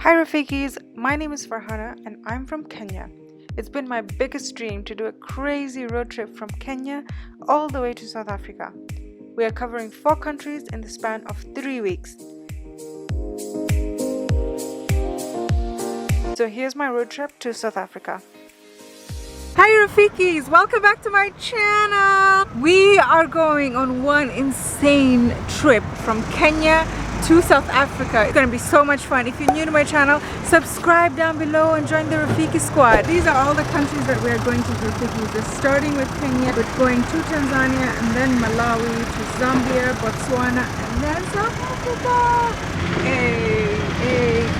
Hi Rafikis, my name is Farhana and I'm from Kenya. It's been my biggest dream to do a crazy road trip from Kenya all the way to South Africa. We are covering 4 countries in the span of 3 weeks. So here's my road trip to South Africa. Hi Rafikis, welcome back to my channel. We are going on one insane trip from Kenya to South Africa. It's gonna be so much fun. If you're new to my channel, subscribe down below and join the Rafikis squad. These are all the countries that we are going to, Rafikis. We're starting with Kenya, but going to Tanzania and then Malawi to Zambia, Botswana, and then South Africa.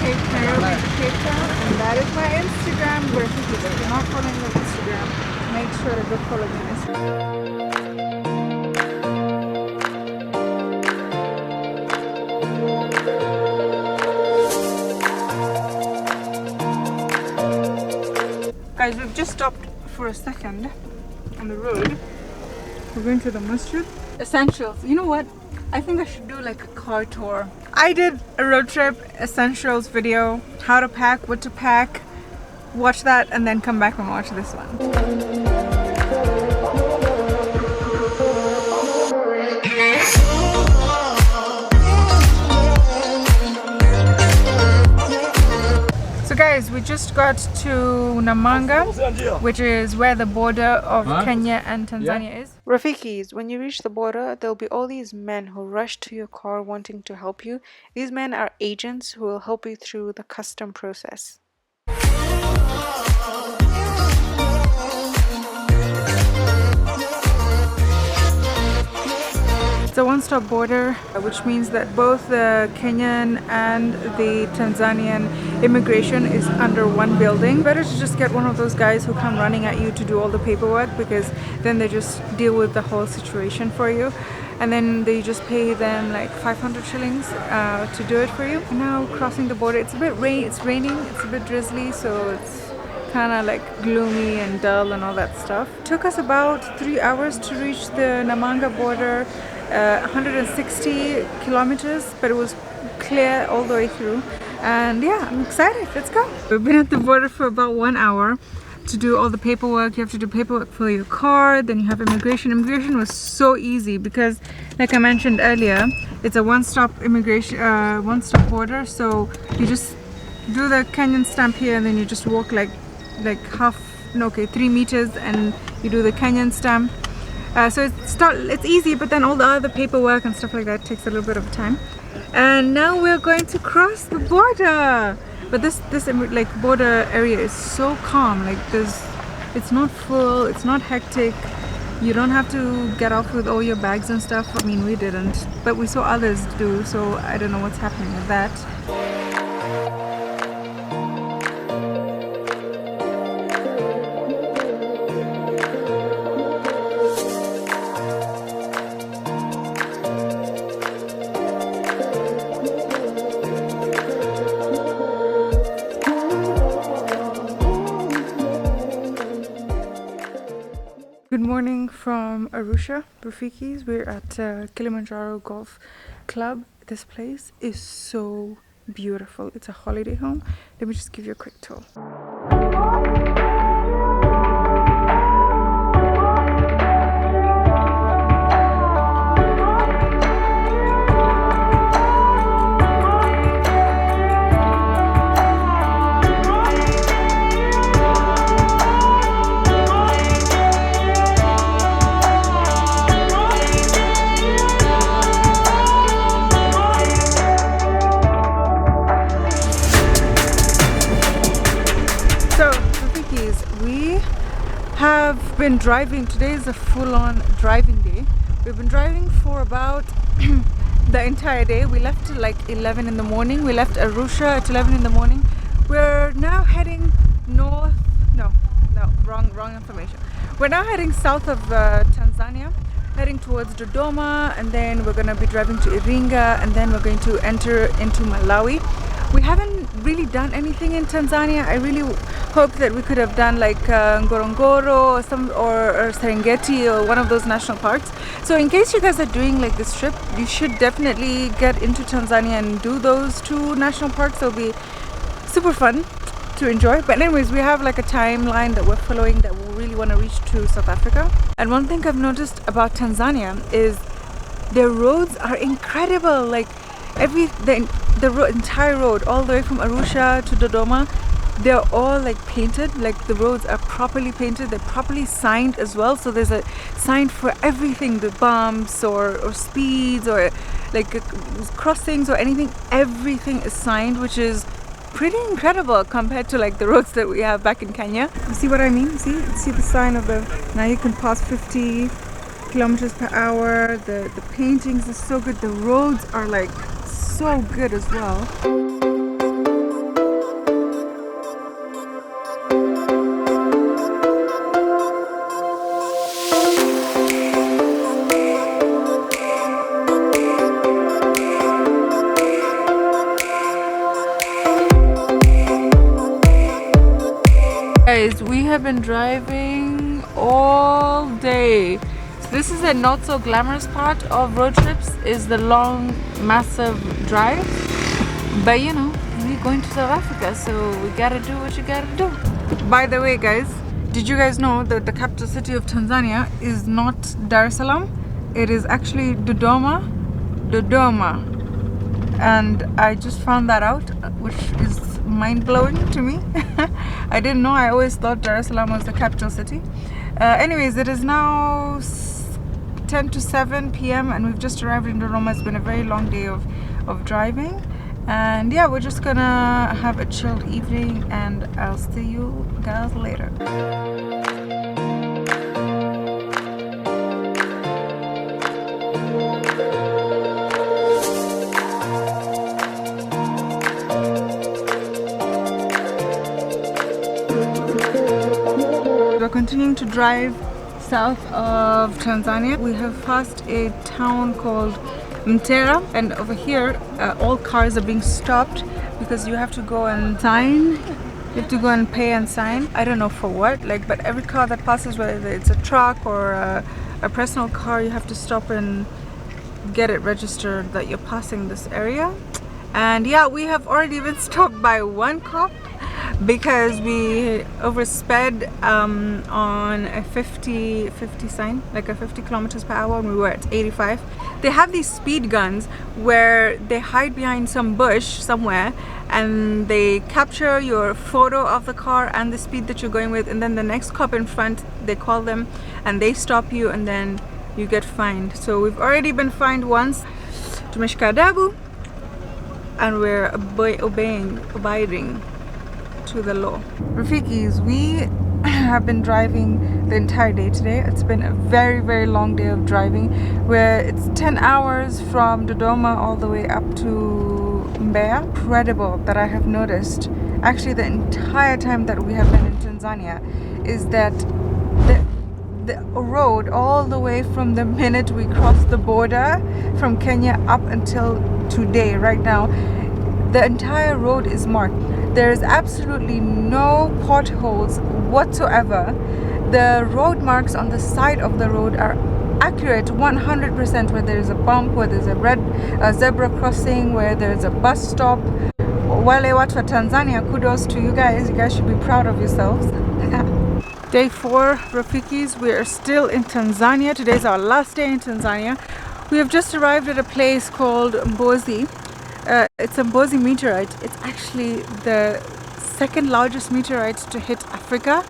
Cape Nairobi to Cape Town, and that is my Instagram. Rafikis, if you're not following me on Instagram, make sure to go follow me on Instagram. Guys, we've just stopped for a second on the road. We're going to the masjid. Essentials. You know what? I think I should do like a car tour. I did a road trip essentials video. How to pack, what to pack. Watch that and then come back and watch this one. So guys, we just got to Namanga, which is where the border of Kenya and Tanzania is. Rafikis, when you reach the border, there'll be all these men who rush to your car wanting to help you. These men are agents who will help you through the custom process. It's a one-stop border, which means that both the Kenyan and the Tanzanian immigration is under one building. Better to just get one of those guys who come running at you to do all the paperwork, because then they just deal with the whole situation for you. And then they just pay them like 500 shillings to do it for you. And now crossing the border, it's a bit it's raining, it's a bit drizzly, so it's kind of like gloomy and dull and all that stuff. It took us about 3 hours to reach the Namanga border. 160 kilometers, but it was clear all the way through, and yeah, I'm excited. Let's go. We've been at the border for about 1 hour to do all the paperwork. You have to do paperwork for your car, then you have immigration. Immigration was so easy because, like I mentioned earlier, it's a one-stop immigration, one-stop border. So you just do the Kenyan stamp here, and then you just walk like 3 meters, and you do the Kenyan stamp. So it's easy, but then all the other paperwork and stuff like that takes a little bit of time. And now we're going to cross the border. But this like border area is so calm. Like it's not full, it's not hectic. You don't have to get off with all your bags and stuff. I mean, we didn't, but we saw others do. So I don't know what's happening with that. Good morning from Arusha, Rafikis. We're at Kilimanjaro Golf Club. This place is so beautiful. It's a holiday home. Let me just give you a quick tour. We have been driving. Today is a full-on driving day. We've been driving for about the entire day. We left at like 11 in the morning. We left Arusha at 11 in the morning. We're now heading north. No, wrong information. We're now heading south of Tanzania, heading towards Dodoma, and then we're going to be driving to Iringa, and then we're going to enter into Malawi. We haven't really done anything in Tanzania. I really hoped that we could have done like Ngorongoro or Serengeti or one of those national parks. So in case you guys are doing like this trip, you should definitely get into Tanzania and do those 2 national parks. They'll be super fun to enjoy. But anyways, we have like a timeline that we're following that we really want to reach to South Africa. And one thing I've noticed about Tanzania is their roads are incredible. Like the entire road all the way from Arusha to Dodoma, they're all like painted. Like the roads are properly painted, they're properly signed as well. So there's a sign for everything, the bumps or speeds or like crossings or anything. Everything is signed, which is pretty incredible compared to like the roads that we have back in Kenya. You see what I mean? See the sign of the, now you can pass 50 kilometers per hour. The paintings are so good. The roads are like so good as well. Guys, we have been driving all day. So this is a not so glamorous part of road trips, is the long massive drive, but you know, we're going to South Africa, so we gotta do what you gotta do. By the way guys, did you guys know that the capital city of Tanzania is not Dar es Salaam? It is actually Dodoma. And I just found that out, which is mind-blowing to me. I didn't know. I always thought Dar es Salaam was the capital city. Anyways, it is now 10 to 7 p.m. and we've just arrived in Dodoma. It's been a very long day of driving, and yeah, we're just gonna have a chilled evening, and I'll see you guys later. We're continuing to drive south of Tanzania. We have passed a town called Mbeya, and over here all cars are being stopped because you have to go and sign. You have to go and pay and sign. I don't know for what, like, but every car that passes, whether it's a truck or a personal car, you have to stop and get it registered that you're passing this area. And yeah, we have already been stopped by one cop because we oversped on a 50 sign, like a 50 kilometers per hour, and we were at 85. They have these speed guns where they hide behind some bush somewhere and they capture your photo of the car and the speed that you're going with, and then the next cop in front, they call them and they stop you, and then you get fined. So we've already been fined once, tumeshika adabu, and we're abiding to the law. Rafikis, we have been driving the entire day today. It's been a very, very long day of driving, where it's 10 hours from Dodoma all the way up to Mbeya. Incredible that I have noticed, actually the entire time that we have been in Tanzania, is that the road all the way from the minute we crossed the border from Kenya up until today, right now, the entire road is marked. There is absolutely no potholes whatsoever. The road marks on the side of the road are accurate 100%, where there is a bump, where there's a zebra crossing, where there's a bus stop. Wale watu wa Tanzania, kudos to you guys. You guys should be proud of yourselves. Day 4, Rafikis. We are still in Tanzania. Today's our last day in Tanzania. We have just arrived at a place called Mbozi. It's a Mbozi meteorite. It's actually the second largest meteorite to hit Africa.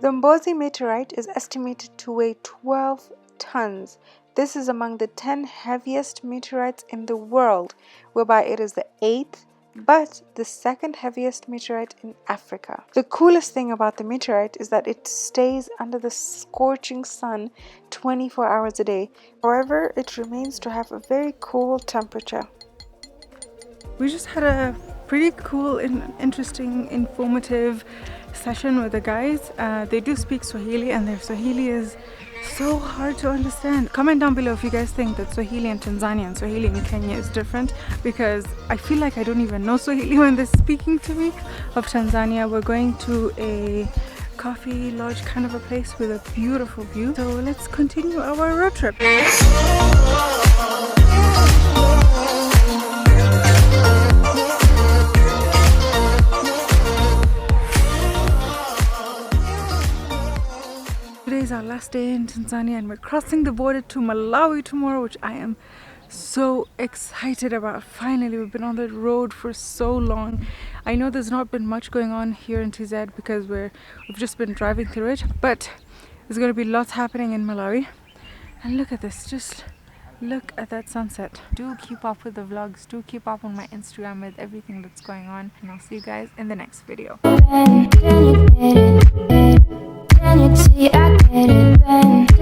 The Mbozi meteorite is estimated to weigh 12 tons. This is among the 10 heaviest meteorites in the world, whereby it is the 8th but the second heaviest meteorite in Africa. The coolest thing about the meteorite is that it stays under the scorching sun 24 hours a day. However, it remains to have a very cool temperature. We just had a pretty cool and interesting, informative session with the guys. They do speak Swahili, and their Swahili is so hard to understand. Comment down below if you guys think that Swahili in Tanzania and Swahili in Kenya is different, because I feel like I don't even know Swahili when they're speaking to me of Tanzania. We're going to a coffee lodge kind of a place with a beautiful view. So let's continue our road trip. our last day in Tanzania and we're crossing the border to Malawi tomorrow, which I am so excited about. Finally, we've been on the road for so long. I know there's not been much going on here in TZ because we've just been driving through it, but there's going to be lots happening in Malawi. And look at this, just look at that sunset. Do keep up with the vlogs, do keep up on my Instagram with everything that's going on, and I'll see you guys in the next video. Can you see I get it, Ben?